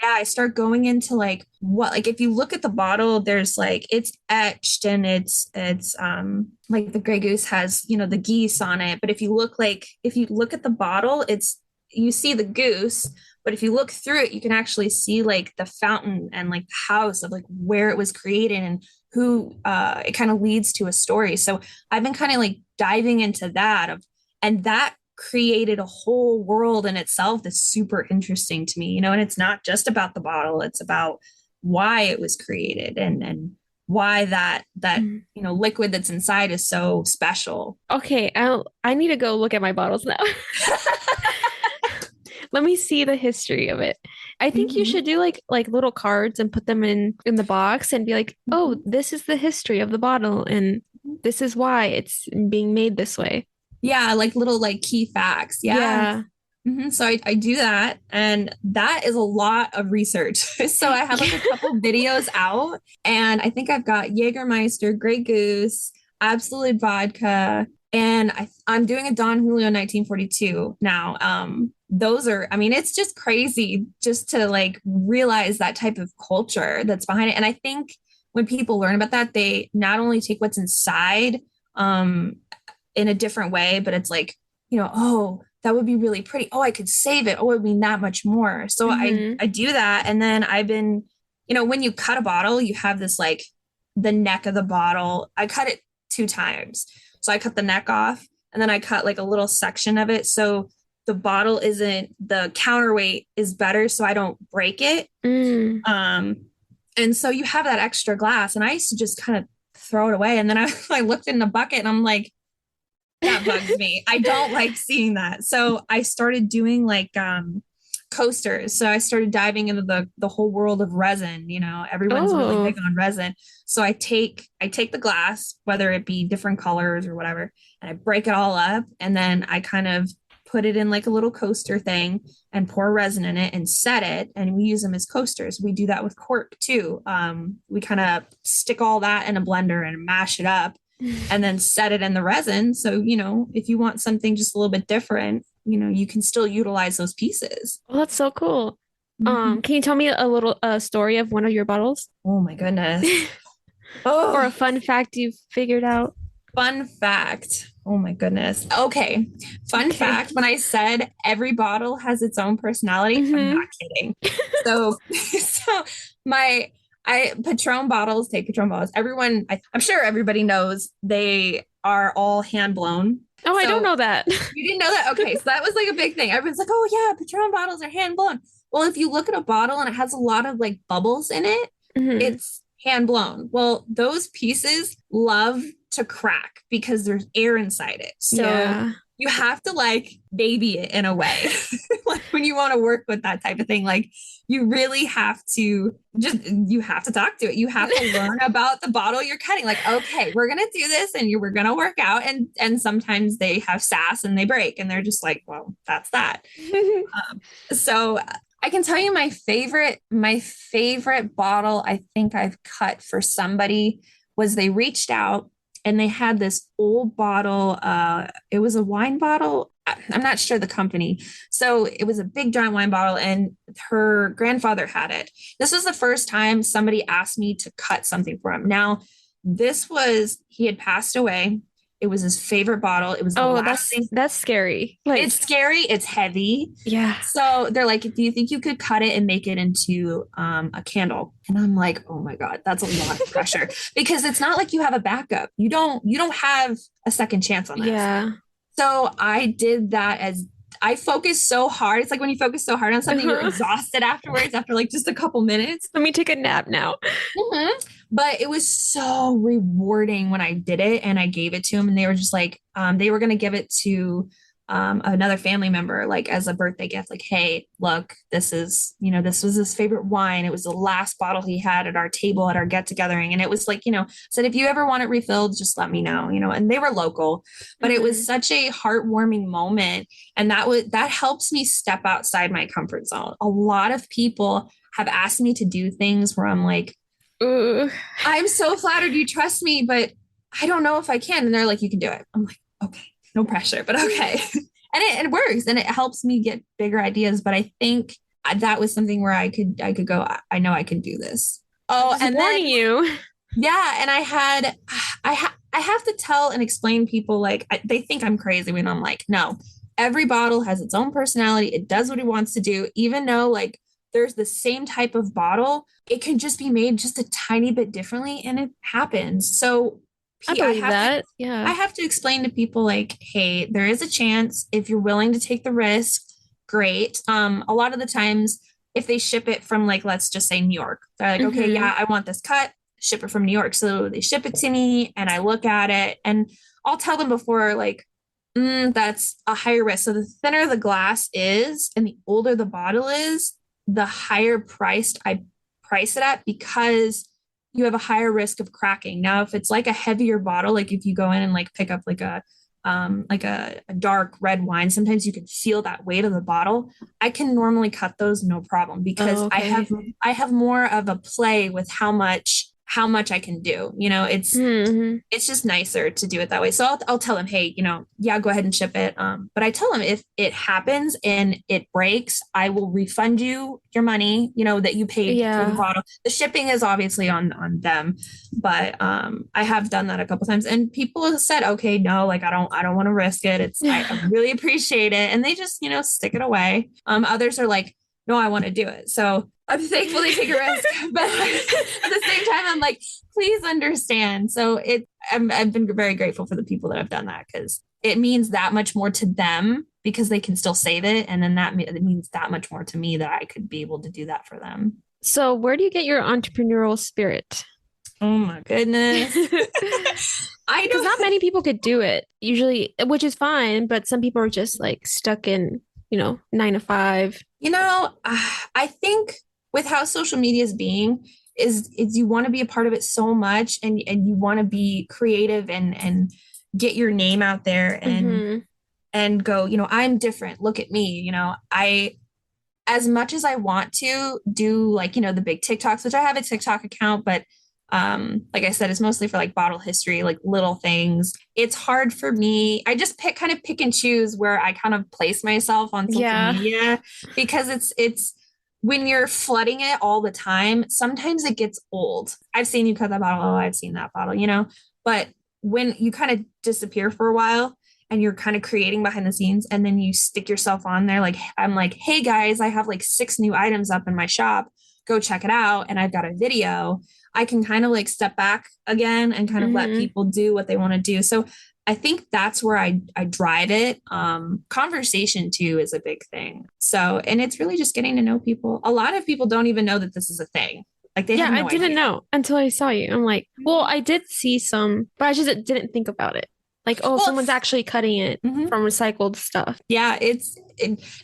Speaker 2: I start going into what, if you look at the bottle, there's it's etched, and it's the Grey Goose has, the geese on it. But if you look at the bottle, you see the goose, but if you look through it, you can actually see the fountain and the house of where it was created, and who it kind of leads to a story. So I've been kind of diving into that, and that created a whole world in itself that's super interesting to me, and it's not just about the bottle, it's about why it was created, and why that liquid that's inside is so special.
Speaker 1: Okay, I need to go look at my bottles now. Let me see the history of it. I think you should do like little cards and put them in the box and be like, oh, this is the history of the bottle, and this is why it's being made this way.
Speaker 2: Yeah, little key facts. Yeah. So I do that, and that is a lot of research. So I have a couple videos out, and I think I've got Jägermeister, Grey Goose, Absolute Vodka, and I'm doing a Don Julio 1942 now. Those are, I mean, it's just crazy just to realize that type of culture that's behind it. And I think when people learn about that, they not only take what's inside in a different way, but it's oh, that would be really pretty. Oh, I could save it. Oh, it would mean that much more. So I do that. And then I've been, when you cut a bottle, you have this the neck of the bottle. I cut it 2 times. So I cut the neck off, and then I cut a little section of it. So the bottle the counterweight is better, so I don't break it. And so you have that extra glass, and I used to just kind of throw it away. And then I looked in the bucket, and I'm like, That bugs me. I don't like seeing that. So I started doing like coasters. So I started diving into the whole world of resin. Everyone's really
Speaker 1: Oh,
Speaker 2: big on resin. So I take the glass, whether it be different colors or whatever, and I break it all up, and then I kind of put it in like a little coaster thing and pour resin in it and set it, and we use them as coasters. We do that with cork too. We kind of stick all that in a blender and mash it up and then set it in the resin. So, if you want something just a little bit different, you can still utilize those pieces.
Speaker 1: well, that's so cool.
Speaker 2: Mhm.
Speaker 1: Can you tell me a little story of one of your bottles
Speaker 2: Oh my goodness.
Speaker 1: or a
Speaker 2: Oh,
Speaker 1: fun fact you've figured out?
Speaker 2: fun fact. Oh my goodness. Okay. Fun
Speaker 1: Okay.
Speaker 2: fact. When I said every bottle has its own personality, I'm not
Speaker 1: Hmm.
Speaker 2: kidding. So, so my, Patron bottles, take Patron bottles. Everyone, I'm sure everybody knows they are all hand blown.
Speaker 1: Oh, I don't
Speaker 2: So
Speaker 1: know that.
Speaker 2: you didn't know that? Okay. So that was like a big thing. Everyone's like, oh yeah, Patron bottles are hand blown. Well, if you look at a bottle and it has a lot of like bubbles in it,
Speaker 1: Hmm.
Speaker 2: it's hand blown. Well, those pieces love to crack because there's air inside it. So
Speaker 1: Yeah.
Speaker 2: you have to like baby it in a way. Like when you want to work with that type of thing, like you really have to you have to talk to it. You have to learn about the bottle you're cutting. Like, okay, we're gonna do this and we're gonna work out. And sometimes they have sass and they break and they're just like, well, that's that. So I can tell you my favorite bottle I think I've cut for somebody was they reached out and they had this old bottle. It was a wine bottle. I'm not sure the company. So it was a big giant wine bottle and her grandfather had it. This was the first time somebody asked me to cut something for him. Now, he had passed away. It was his favorite bottle. It was the
Speaker 1: Oh,
Speaker 2: last
Speaker 1: that's
Speaker 2: thing.
Speaker 1: that's scary.
Speaker 2: It's
Speaker 1: Like,
Speaker 2: scary. It's heavy.
Speaker 1: yeah.
Speaker 2: So they're like, do you think you could cut it and make it into a candle? And I'm like, oh my God, that's a lot of pressure because it's not like you have a backup. You don't have a second chance on this.
Speaker 1: Yeah.
Speaker 2: So I did that as I focused so hard. It's like when you focus so hard on something, you're
Speaker 1: Uh-huh.
Speaker 2: exhausted afterwards after like just a couple minutes.
Speaker 1: Let me take a nap now.
Speaker 2: Mhm. But it was so rewarding when I did it and I gave it to them, and they were just like, they were going to give it to another family member, like as a birthday gift. Like, hey, look, this was his favorite wine. It was the last bottle he had at our table at our get togethering. And it was like, said, if you ever want it refilled, just let me know, and they were local, but it
Speaker 1: Hmm.
Speaker 2: was such a heartwarming moment. And that helps me step outside my comfort zone. A lot of people have asked me to do things where I'm like,
Speaker 1: Ooh.
Speaker 2: I'm so flattered you trust me, but I don't know if I can. And they're like, you can do it. I'm like, okay, no pressure, but okay. And it works and it helps me get bigger ideas. But I think that was something where I could go, I know I can do this.
Speaker 1: I'm
Speaker 2: Oh,
Speaker 1: just
Speaker 2: and then
Speaker 1: warning you.
Speaker 2: yeah, and I have to tell and explain people like they think I'm crazy when I'm like, no, every bottle has its own personality. It does what it wants to do, even though like there's the same type of bottle, it can just be made just a tiny bit differently, and it happens. So
Speaker 1: I
Speaker 2: I
Speaker 1: believe
Speaker 2: have to
Speaker 1: that.
Speaker 2: I
Speaker 1: Yeah.
Speaker 2: have to explain to people like, hey, there is a chance if you're willing to take the risk, great. A lot of the times if they ship it from like let's just say New York, they're like, okay,
Speaker 1: Hmm.
Speaker 2: yeah, I want this cut, ship it from New York. So they ship it to me and I look at it and I'll tell them before like that's a higher risk. So the thinner the glass is and the older the bottle is, the higher priced I price it at because you have a higher risk of cracking. Now, if it's like a heavier bottle, like if you go in and like pick up like a dark red wine, sometimes you can feel that weight of the bottle. I can normally cut those no problem because
Speaker 1: Oh,
Speaker 2: I have
Speaker 1: okay.
Speaker 2: I have more of a play with how much I can do.
Speaker 1: Hmm.
Speaker 2: It's just nicer to do it that way. So I'll tell them, hey, yeah, go ahead and ship it. But I tell them if it happens and it breaks, I will refund you your money, that you paid for the
Speaker 1: Yeah.
Speaker 2: bottle. The shipping is obviously on them, but I have done that a couple times, and people have said, okay, no, like I don't want to risk it. I really appreciate it, and they just stick it away. Others are like, no, I want to do it. So I'm thankful they take a risk, but at the same time, I'm like, please understand. So I've been very grateful for the people that have done that because it means that much more to them because they can still save it. And then it means that much more to me that I could be able to do that for them.
Speaker 1: So, where do you get your entrepreneurial spirit?
Speaker 2: Oh my goodness. I
Speaker 1: Because not
Speaker 2: know.
Speaker 1: many people could do it usually, which is fine, but some people are just like stuck in, 9 to 5.
Speaker 2: I think with how social media is being is you want to be a part of it so much, and you want to be creative and get your name out there
Speaker 1: Hmm.
Speaker 2: and go, I'm different. Look at me. I as much as I want to do like, the big TikToks, which I have a TikTok account, but like I said, it's mostly for like bottle history, like little things. It's hard for me. I just pick and choose where I kind of place myself on social
Speaker 1: Yeah.
Speaker 2: media because it's when you're flooding it all the time, sometimes it gets old. I've seen you cut that bottle. Oh, I've seen that bottle, but when you kind of disappear for a while, and you're kind of creating behind the scenes and then you stick yourself on there, like I'm like, hey guys, I have like 6 new items up in my shop, go check it out, and I've got a video. I can kind of like step back again and kind of let
Speaker 1: Hmm.
Speaker 2: people do what they want to do. So I think that's where I drive it. Conversation too is a big thing. So, and it's really just getting to know people. A lot of people don't even know that this is a thing. Like they
Speaker 1: Yeah,
Speaker 2: have
Speaker 1: I
Speaker 2: no
Speaker 1: didn't
Speaker 2: idea.
Speaker 1: know until I saw you. I'm like, well, I did see some, but I just didn't think about it. Like, oh,
Speaker 2: Well,
Speaker 1: someone's actually cutting it
Speaker 2: mhm.
Speaker 1: from recycled stuff.
Speaker 2: Yeah,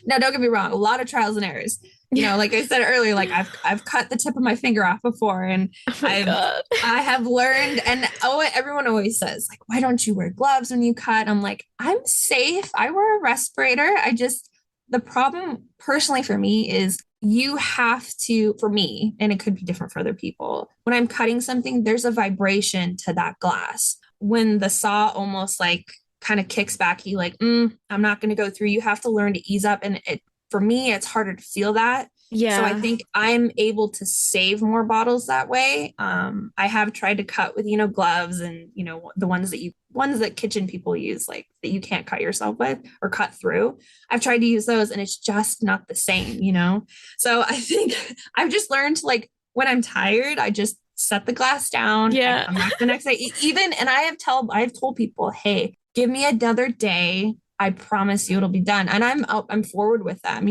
Speaker 2: now don't get me wrong, a lot of trials and errors.
Speaker 1: Yeah.
Speaker 2: Like I said earlier, like I've cut the tip of my finger off before, and
Speaker 1: Oh my
Speaker 2: I've
Speaker 1: God.
Speaker 2: I have learned. And everyone always says like, why don't you wear gloves when you cut? I'm like, I'm safe. I wear a respirator. The problem personally for me is you have to, for me, and it could be different for other people, when I'm cutting something, there's a vibration to that glass. When the saw almost like kind of kicks back, you like, I'm not going to go through. You have to learn to ease up. And for me, it's harder to feel that. So I
Speaker 1: Yeah.
Speaker 2: think I'm able to save more bottles that way. I have tried to cut with, gloves and, the ones that kitchen people use, like that you can't cut yourself with or cut through. I've tried to use those and it's just not the same. So I think I've just learned to like, when I'm tired, I just set the glass down. I
Speaker 1: Yeah.
Speaker 2: come back the next day. Even, and I've told people, hey, give me another day. I promise you it'll be done. And I'm forward with them.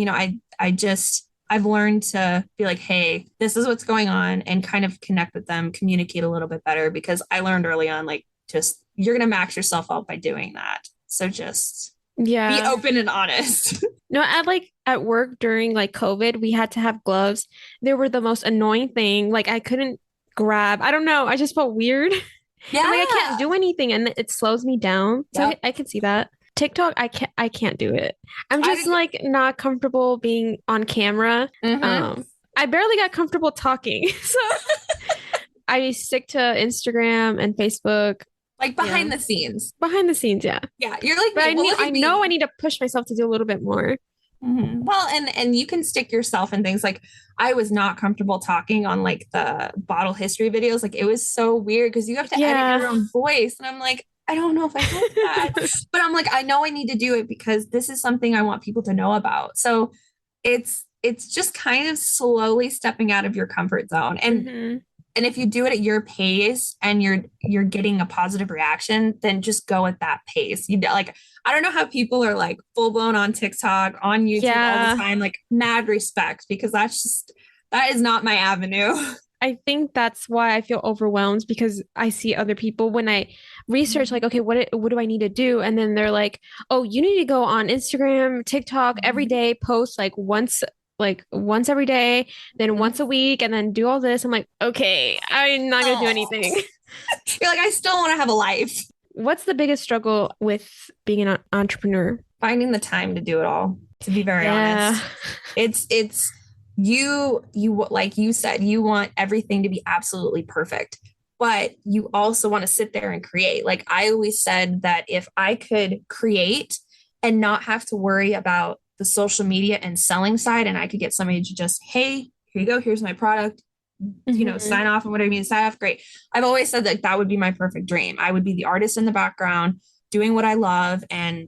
Speaker 2: I've learned to be like, hey, this is what's going on, and kind of connect with them, communicate a little bit better, because I learned early on, like, just you're going to max yourself out by doing that. So just be
Speaker 1: Yeah.
Speaker 2: open and honest.
Speaker 1: No, at work during like COVID, we had to have gloves. They were the most annoying thing. Like I couldn't grab. I don't know. I just felt weird. And like I can't
Speaker 2: Yeah.
Speaker 1: do anything and it slows me down. So
Speaker 2: Yep.
Speaker 1: I can see that. TikTok, I can't do it. I'm
Speaker 2: I
Speaker 1: just
Speaker 2: didn't.
Speaker 1: like not comfortable being on camera.
Speaker 2: Mm-hmm.
Speaker 1: I barely got comfortable talking. So I stick to Instagram and Facebook.
Speaker 2: Like
Speaker 1: Yeah.
Speaker 2: behind the scenes.
Speaker 1: Behind the scenes, yeah.
Speaker 2: Yeah. You're like
Speaker 1: But
Speaker 2: me. Well, look
Speaker 1: I
Speaker 2: at
Speaker 1: know I
Speaker 2: me.
Speaker 1: need to push myself to do a little bit more.
Speaker 2: Mhm. Well, and you can stick yourself in things. Like I was not comfortable talking on like the bottle history videos. Like it was so weird because you have to edit
Speaker 1: Yeah.
Speaker 2: your own voice. And I'm like, I don't know if I like that. But I'm like, I know I need to do it because this is something I want people to know about. So it's just kind of slowly stepping out of your comfort zone.
Speaker 1: Hmm.
Speaker 2: And if you do it at your pace and you're getting a positive reaction, then just go at that pace. Like, I don't know how people are like full blown on TikTok, on YouTube all the
Speaker 1: Yeah.
Speaker 2: time, like mad respect, because that is not my avenue.
Speaker 1: I think that's why I feel overwhelmed because I see other people when I research like, okay, what do I need to do? And then they're like, oh, you need to go on Instagram, TikTok every day, post like once every day, then once a week, and then do all this. I'm like, okay, I'm not gonna do
Speaker 2: Oh,
Speaker 1: anything.
Speaker 2: you're like, I still want to have a life.
Speaker 1: What's the biggest struggle with being an entrepreneur?
Speaker 2: Finding the time to do it all, to be very
Speaker 1: Yeah.
Speaker 2: honest. It's you like you said, you want everything to be absolutely perfect, but you also want to sit there and create. Like I always said that if I could create and not have to worry about the social media and selling side, and I could get somebody to just, hey, here you go, here's my product,
Speaker 1: Hmm.
Speaker 2: sign off and whatever you mean, sign off, great. I've always said that that would be my perfect dream. I would be the artist in the background doing what I love, and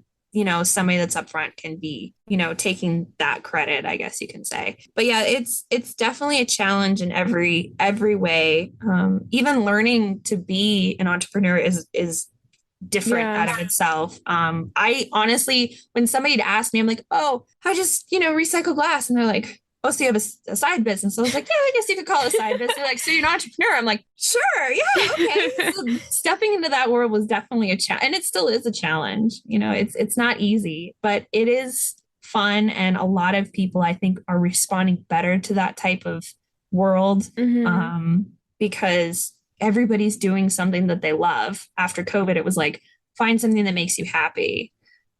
Speaker 2: somebody that's up front can be, taking that credit, I guess you can say. But yeah, it's definitely a challenge in every way. Even learning to be an entrepreneur is different
Speaker 1: Yeah.
Speaker 2: out of itself. I honestly, when somebody asked me, I'm like, oh, I just, recycle glass. And they're like, oh, so you have a side business? I was like, yeah, I guess you could call it a side business. They're like, so you're an entrepreneur? I'm like, sure, yeah, okay. So stepping into that world was definitely a challenge, and it still is a challenge. It's not easy, but it is fun, and a lot of people I think are responding better to that type of world, because everybody's doing something that they love. After COVID, it was like, find something that makes you happy.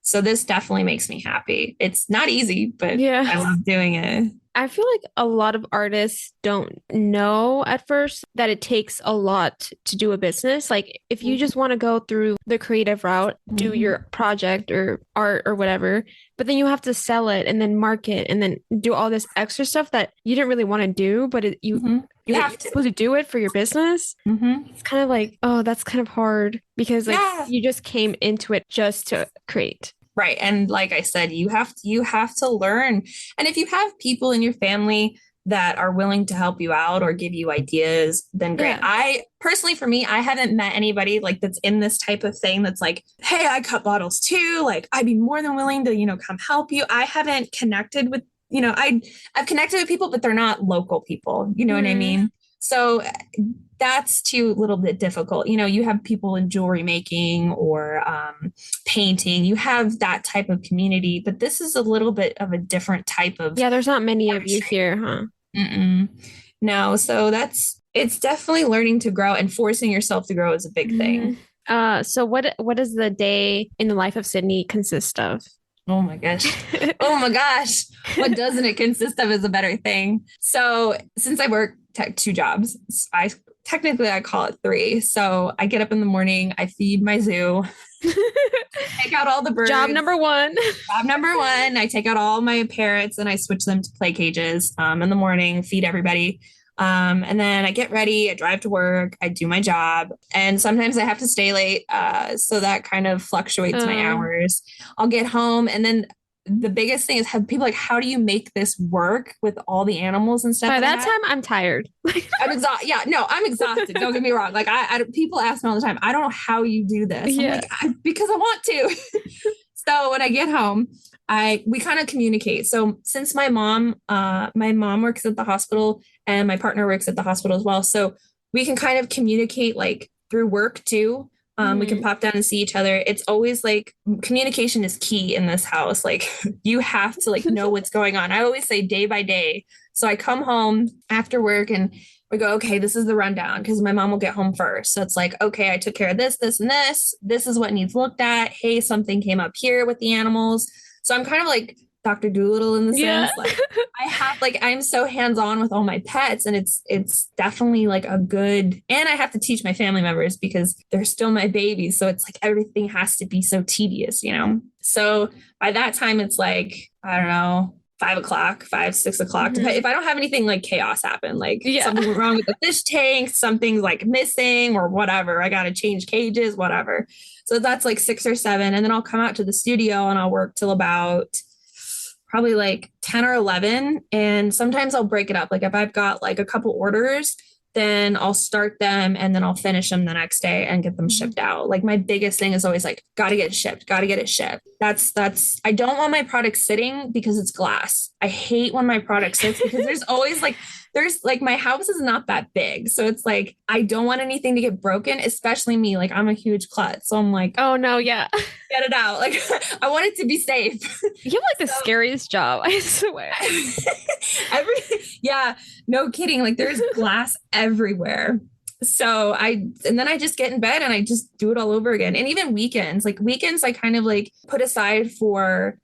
Speaker 2: So this definitely makes me happy. It's not easy, but I love doing it.
Speaker 1: I feel like a lot of artists don't know at first that it takes a lot to do a business. Like if you just want to go through the creative route, do your project or art or whatever, but then you have to sell it and then market and then do all this extra stuff that you didn't really want to do, but you have to supposed to do it for your business. It's kind of like, oh, that's kind of hard because like you just came into it just to create.
Speaker 2: Right. And like I said, you have to learn. And if you have people in your family that are willing to help you out or give you ideas, then great. Yeah. I personally, for me, I haven't met anybody like that's in this type of thing that's like, hey, I cut bottles too. Like I'd be more than willing to, come help you. I haven't connected with, I've connected with people, but they're not local people. You know what I mean? So that's too a little bit difficult. You have people in jewelry making or painting. You have that type of community, but this is a little bit of a different type of.
Speaker 1: Yeah, there's not many of you here, huh?
Speaker 2: No, so it's definitely learning to grow, and forcing yourself to grow is a big thing.
Speaker 1: So what does the day in the life of Cydnee consist of?
Speaker 2: Oh my gosh. Oh my gosh. What doesn't it consist of is a better thing. So since I work 2 jobs, I call it 3. So I get up in the morning, I feed my zoo, take out all the birds.
Speaker 1: Job number 1.
Speaker 2: I take out all my parrots and I switch them to play cages in the morning, feed everybody. And then I get ready, I drive to work, I do my job, and sometimes I have to stay late. So that kind of fluctuates my hours. I'll get home, and then the biggest thing is have people like, how do you make this work with all the animals and stuff?
Speaker 1: By that time, I'm tired.
Speaker 2: I'm exhausted. Yeah, no, I'm exhausted. Don't get me wrong. Like I people ask me all the time, I don't know how you do this. I'm like, because I want to. So when I get home, we kind of communicate. So since my mom works at the hospital and my partner works at the hospital as well. So we can kind of communicate like through work too. We can pop down and see each other. It's always like communication is key in this house. Like you have to like know what's going on. I always say day by day. So I come home after work and we go, okay, this is the rundown because my mom will get home first. So it's like, okay, I took care of this, this, and this. This is what needs looked at. Hey, something came up here with the animals. So I'm kind of like Dr. Dolittle in the sense, like I'm so hands-on with all my pets, and it's definitely like a good, and I have to teach my family members because they're still my babies. So it's like everything has to be so tedious, So by that time it's like, I don't know, 6 o'clock. If I don't have anything like chaos happen, like something went wrong with the fish tank, something's like missing or whatever, I got to change cages, whatever. So that's like 6 or 7. And then I'll come out to the studio and I'll work till about probably like 10 or 11. And sometimes I'll break it up. Like if I've got like a couple orders, then I'll start them and then I'll finish them the next day and get them shipped out. Like my biggest thing is always like, got to get it shipped. That's, I don't want my product sitting because it's glass. I hate when my product sits because there's my house is not that big. So it's like, I don't want anything to get broken, especially me. Like I'm a huge klutz. So I'm like,
Speaker 1: oh no, yeah.
Speaker 2: Get it out. Like I want it to be safe.
Speaker 1: You have like the scariest job, I swear.
Speaker 2: No kidding. Like there's glass everywhere. So then I just get in bed and I just do it all over again. And even weekends, I kind of like put aside for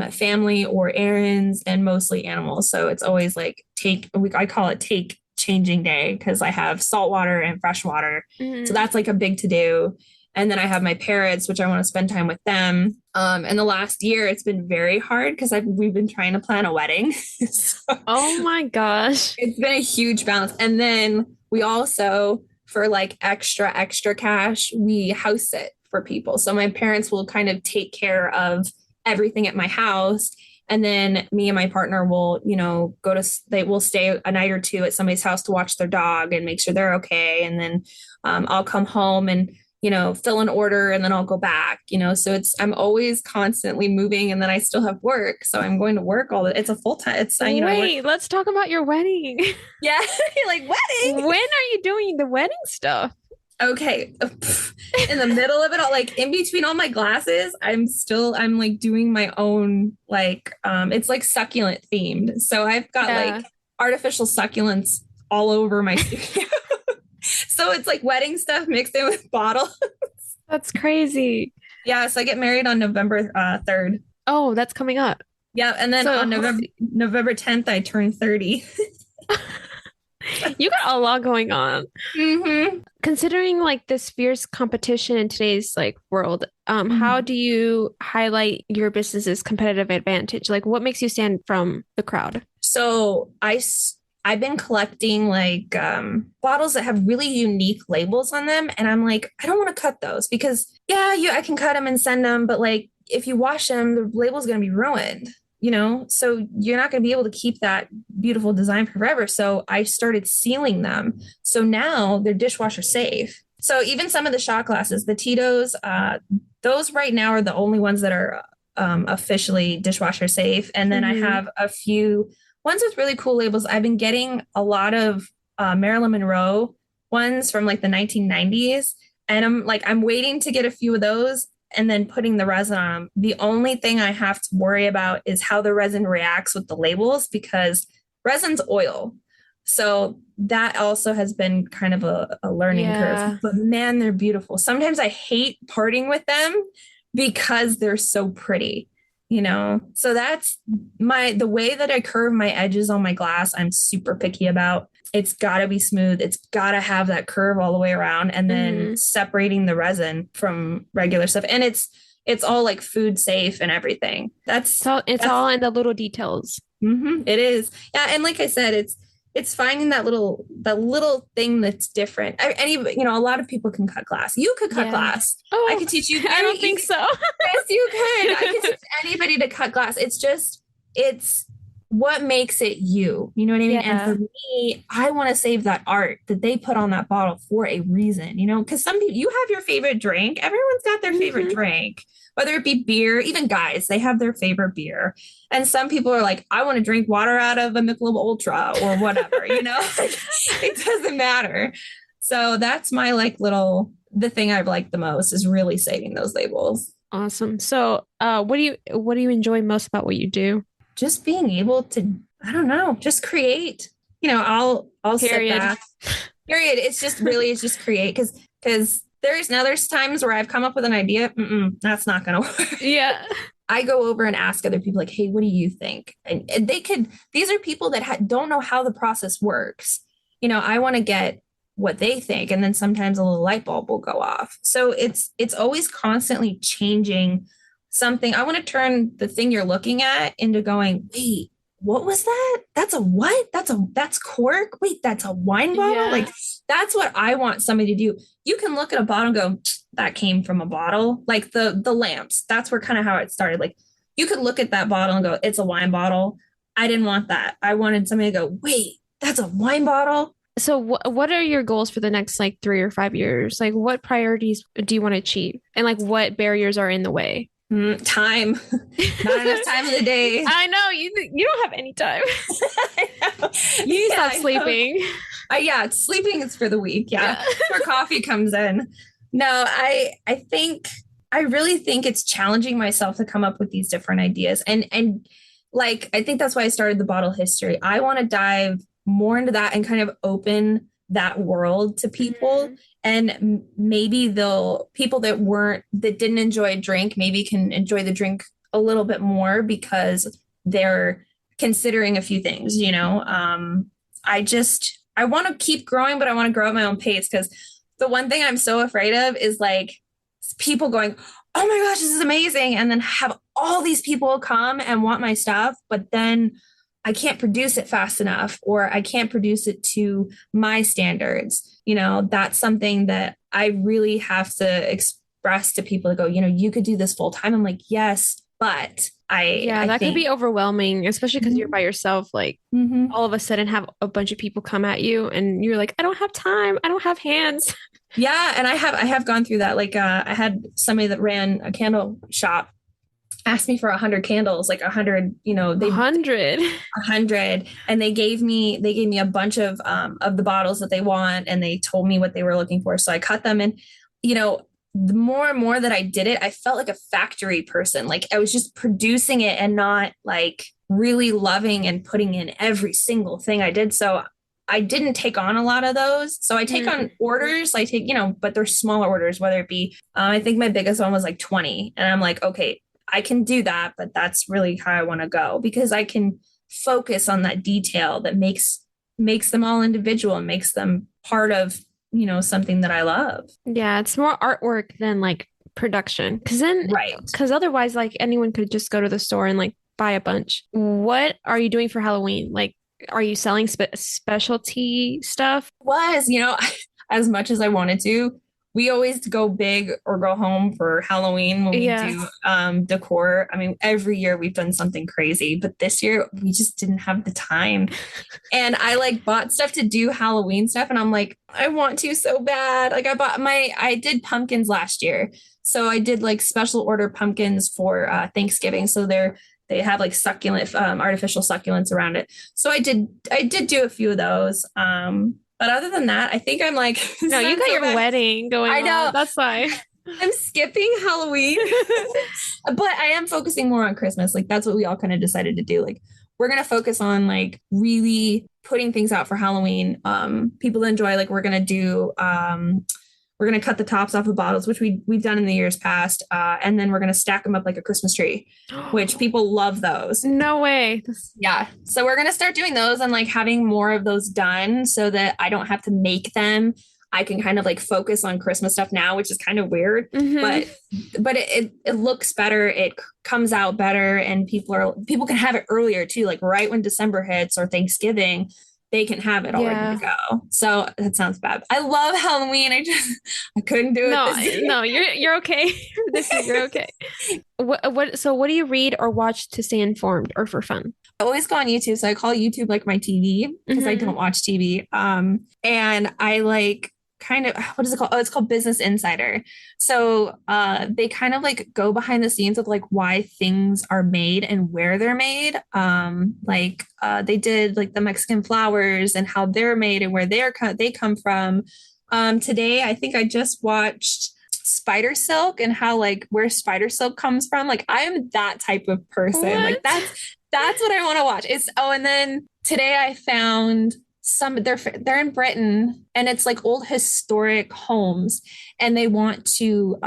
Speaker 2: family or errands and mostly animals. So it's always like I call it take changing day because I have salt water and fresh water. So that's like a big to do. And then I have my parrots, which I want to spend time with them. And the last year it's been very hard because we've been trying to plan a wedding. So
Speaker 1: oh my gosh.
Speaker 2: It's been a huge balance. And then we also, for like extra cash, we house sit for people. So my parents will kind of take care of everything at my house. And then me and my partner will, they will stay a night or 2 at somebody's house to watch their dog and make sure they're okay. And then I'll come home and fill an order and then I'll go back, so I'm always constantly moving, and then I still have work. So I'm going to work it's a full time. I work.
Speaker 1: Wait, let's talk about your wedding.
Speaker 2: Yeah. Like wedding.
Speaker 1: When are you doing the wedding stuff?
Speaker 2: Okay. In the middle of it all, like in between all my glasses, I'm like doing my own, like, it's like succulent themed. So I've got like artificial succulents all over my studio. So it's like wedding stuff mixed in with bottles.
Speaker 1: That's crazy.
Speaker 2: Yeah. So I get married on November 3rd.
Speaker 1: Oh, that's coming up.
Speaker 2: Yeah. And then on November 10th, I turn 30.
Speaker 1: You got a lot going on.
Speaker 2: Mm-hmm.
Speaker 1: Considering like this fierce competition in today's like world, how do you highlight your business's competitive advantage? Like what makes you stand from the crowd?
Speaker 2: So I've been collecting like bottles that have really unique labels on them. And I'm like, I don't want to cut those because I can cut them and send them. But like, if you wash them, the label's going to be ruined. So you're not going to be able to keep that beautiful design forever. So I started sealing them. So now they're dishwasher safe. So even some of the shot glasses, the Tito's, those right now are the only ones that are officially dishwasher safe. And then I have a few ones with really cool labels. I've been getting a lot of Marilyn Monroe ones from like the 1990s. And I'm waiting to get a few of those and then putting the resin on them. The only thing I have to worry about is how the resin reacts with the labels, because resin's oil. So that also has been kind of a learning curve. But man, they're beautiful. Sometimes I hate parting with them because they're so pretty, So that's the way that I curve my edges on my glass. I'm super picky about. It's got to be smooth. It's got to have that curve all the way around, and then separating the resin from regular stuff. And it's all like food safe and everything. It's all
Speaker 1: in the little details.
Speaker 2: It is. Yeah. And like I said, it's finding that little thing that's different. A lot of people can cut glass. You could cut glass.
Speaker 1: Oh,
Speaker 2: I could teach you.
Speaker 1: I don't think so.
Speaker 2: Yes, you could. I could teach anybody to cut glass. It's what makes it you. You know what I mean?
Speaker 1: Yeah.
Speaker 2: And for me, I want to save that art that they put on that bottle for a reason, because some people, you have your favorite drink. Everyone's got their favorite drink, whether it be beer, even guys, they have their favorite beer. And some people are like, I want to drink water out of a Michelob Ultra or whatever, it doesn't matter. So that's my the thing I've liked the most is really saving those labels.
Speaker 1: Awesome. So, what do you enjoy most about what you do?
Speaker 2: Just being able to, I don't know, just create. I'll sit back. Period. It's just create because there's times where I've come up with an idea. That's not going to work.
Speaker 1: Yeah.
Speaker 2: I go over and ask other people like, hey, what do you think? And these are people that don't know how the process works. I want to get what they think. And then sometimes a little light bulb will go off. So it's always constantly changing something. I want to turn the thing you're looking at into going, wait, what was that? That's a what? That's cork. Wait, that's a wine bottle.
Speaker 1: Yeah.
Speaker 2: Like that's what I want somebody to do. You can look at a bottle and go, that came from a bottle. Like the lamps. That's where kind of how it started. Like you could look at that bottle and go, it's a wine bottle. I didn't want that. I wanted somebody to go, wait, that's a wine bottle.
Speaker 1: So what are your goals for the next 3 or 5 years? Like what priorities do you want to achieve? And what barriers are in the way?
Speaker 2: Time. Not enough time in the day.
Speaker 1: I know you don't have any time. You need to stop sleeping.
Speaker 2: Sleeping is for the weak. Yeah. Where coffee comes in. No, I really think it's challenging myself to come up with these different ideas. And I think that's why I started the bottle history. I want to dive more into that and kind of open that world to people. And maybe people that didn't enjoy a drink, maybe can enjoy the drink a little bit more because they're considering a few things, I want to keep growing, but I want to grow at my own pace. Because the one thing I'm so afraid of is people going, oh my gosh, this is amazing. And then have all these people come and want my stuff, but then I can't produce it fast enough, or I can't produce it to my standards. That's something that I really have to express to people to go, you could do this full time. I'm like, yes, but that could be overwhelming, especially because you're by yourself.
Speaker 1: All of a sudden have a bunch of people come at you and you're like, I don't have time. I don't have hands.
Speaker 2: Yeah, and I have gone through that. Like I had somebody that ran a candle shop asked me for 100 candles, like 100,
Speaker 1: A
Speaker 2: they
Speaker 1: hundred.
Speaker 2: 100, and they gave me a bunch of the bottles that they want, and they told me what they were looking for. So I cut them, and you know, the more and more that I did it, I felt like a factory person. Like I was just producing it and not like really loving and putting in every single thing I did. So I didn't take on a lot of those. So I take on orders. I take, but they're smaller orders, whether it be, I think my biggest one was like 20. And I'm like, okay, I can do that, but that's really how I want to go because I can focus on that detail that makes them all individual and makes them part of, something that I love.
Speaker 1: Yeah, it's more artwork than like production.
Speaker 2: Right.
Speaker 1: Because otherwise, like anyone could just go to the store and like buy a bunch. What are you doing for Halloween? Like, are you selling specialty stuff?
Speaker 2: Was, as much as I wanted to, we always go big or go home for Halloween when we
Speaker 1: Yeah.
Speaker 2: do decor. I mean, every year we've done something crazy, but this year we just didn't have the time. And I like bought stuff to do Halloween stuff. And I'm like, I want to so bad. Like I did pumpkins last year. So I did like special order pumpkins for Thanksgiving. So they have like succulent, artificial succulents around it. So I did do a few of those. But other than that, I think I'm like,
Speaker 1: No, you got your wedding going
Speaker 2: I know.
Speaker 1: on. That's why.
Speaker 2: I'm skipping Halloween, but I am focusing more on Christmas. Like that's what we all kind of decided to do. Like we're gonna focus on like really putting things out for Halloween. People enjoy. Like we're gonna cut the tops off of bottles, which we've done in the years past, and then we're gonna stack them up like a Christmas tree, which people love those.
Speaker 1: No way.
Speaker 2: Yeah, so we're gonna start doing those and like having more of those done so that I don't have to make them. I can kind of like focus on Christmas stuff now, which is kind of weird, but it looks better. It comes out better, and people can have it earlier too, like right when December hits or Thanksgiving, they can have it all ready to go. So that sounds bad. I love Halloween. I couldn't do it.
Speaker 1: No, you're okay. This year, you're okay. So what do you read or watch to stay informed or for fun?
Speaker 2: I always go on YouTube. So I call YouTube like my TV because I don't watch TV. And I like kind of, what is it called? Oh, it's called Business Insider. So they kind of like go behind the scenes of like why things are made and where they're made. They did like the Mexican flowers and how they're made and where they come from. Today, I think I just watched spider silk and how like where spider silk comes from. Like I am that type of person.
Speaker 1: What?
Speaker 2: Like that's what I want to watch. And then today I found they're in Britain, and it's like old historic homes, and they want to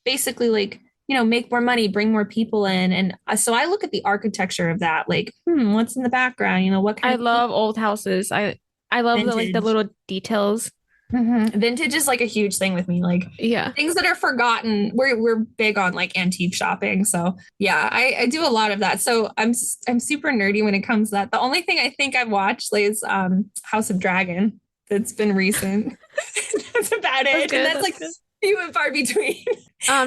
Speaker 2: basically like make more money, bring more people in. And so I look at the architecture of that, like what's in the background, what kind
Speaker 1: I
Speaker 2: of
Speaker 1: love old houses. I love the little details.
Speaker 2: Vintage is like a huge thing with me, like
Speaker 1: Yeah.
Speaker 2: things that are forgotten. We're big on like antique shopping, so yeah, I do a lot of that. So I'm super nerdy when it comes to that. The only thing I think I've watched is House of Dragon. That's been recent. That's about it.
Speaker 1: Good,
Speaker 2: And that's like good. Few and far between.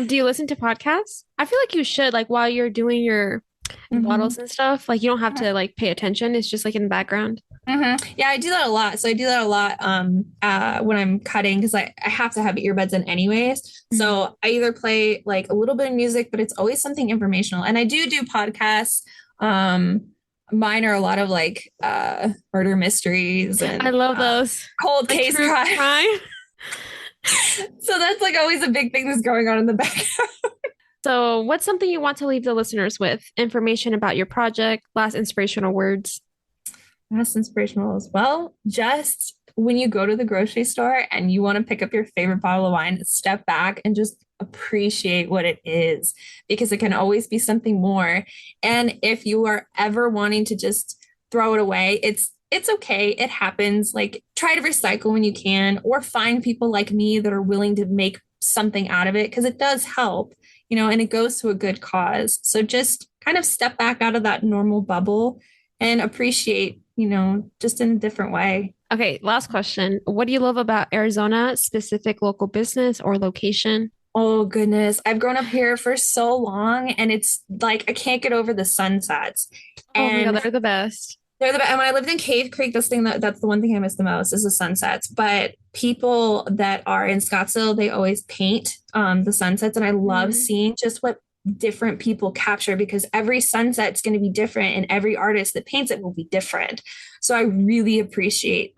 Speaker 1: Do you listen to podcasts? I feel like you should, like while you're doing your bottles and stuff. Like you don't have to like pay attention. It's just like in the background.
Speaker 2: Yeah, I do that a lot. So I do that a lot when I'm cutting because I have to have earbuds in anyways. So I either play like a little bit of music, but it's always something informational. And I do podcasts. Mine are a lot of like murder mysteries and
Speaker 1: I love those.
Speaker 2: Cold
Speaker 1: Like
Speaker 2: case crime. So that's like always a big thing that's going on in the background.
Speaker 1: So what's something you want to leave the listeners with? Information about your project, last inspirational words.
Speaker 2: That's inspirational as well. Just when you go to the grocery store and you want to pick up your favorite bottle of wine, step back and just appreciate what it is, because it can always be something more. And if you are ever wanting to just throw it away, it's okay. It happens. Like try to recycle when you can, or find people like me that are willing to make something out of it, because it does help, and it goes to a good cause. So just kind of step back out of that normal bubble and appreciate, just in a different way.
Speaker 1: Okay, last question. What do you love about Arizona, specific local business or location?
Speaker 2: Oh, goodness. I've grown up here for so long, and it's like I can't get over the sunsets.
Speaker 1: Oh my God, they're the best.
Speaker 2: They're the best. And when I lived in Cave Creek, that's the one thing I miss the most is the sunsets. But people that are in Scottsdale, they always paint the sunsets. And I love seeing just what different people capture, because every sunset's going to be different and every artist that paints it will be different. So I really appreciate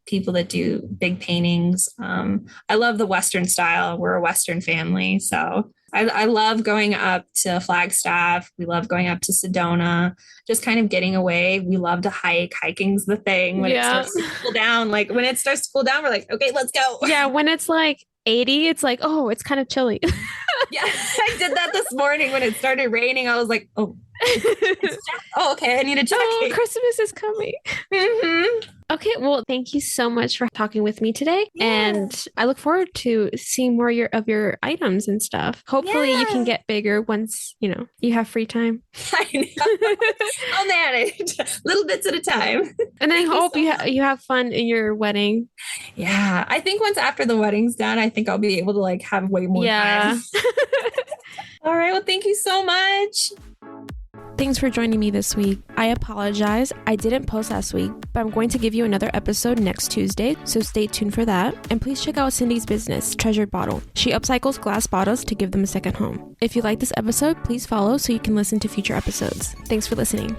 Speaker 2: people that do big paintings. I love the Western style. We're a Western family. So I love going up to Flagstaff. We love going up to Sedona, just kind of getting away. We love to hike. Hiking's the thing when it starts to cool down. Like when it starts to cool down, we're like, okay, let's go.
Speaker 1: Yeah, when it's like 80, it's like, oh, it's kind of chilly.
Speaker 2: Yeah, I did that this morning when it started raining. I was like, oh, okay, I need a jacket.
Speaker 1: Oh, Christmas is coming.
Speaker 2: Mm-hmm.
Speaker 1: Okay, well, thank you so much for talking with me today. Yeah. And I look forward to seeing more of your items and stuff. Hopefully you can get bigger once, you have free time.
Speaker 2: I know. I'll manage little bits at a time.
Speaker 1: And I hope you have fun in your wedding.
Speaker 2: Yeah, I think once after the wedding's done, I think I'll be able to have way more time. All right, well, thank you so much.
Speaker 1: Thanks for joining me this week. I apologize. I didn't post last week, but I'm going to give you another episode next Tuesday, so stay tuned for that. And please check out Cindy's business, Treasured Bottle. She upcycles glass bottles to give them a second home. If you like this episode, please follow so you can listen to future episodes. Thanks for listening.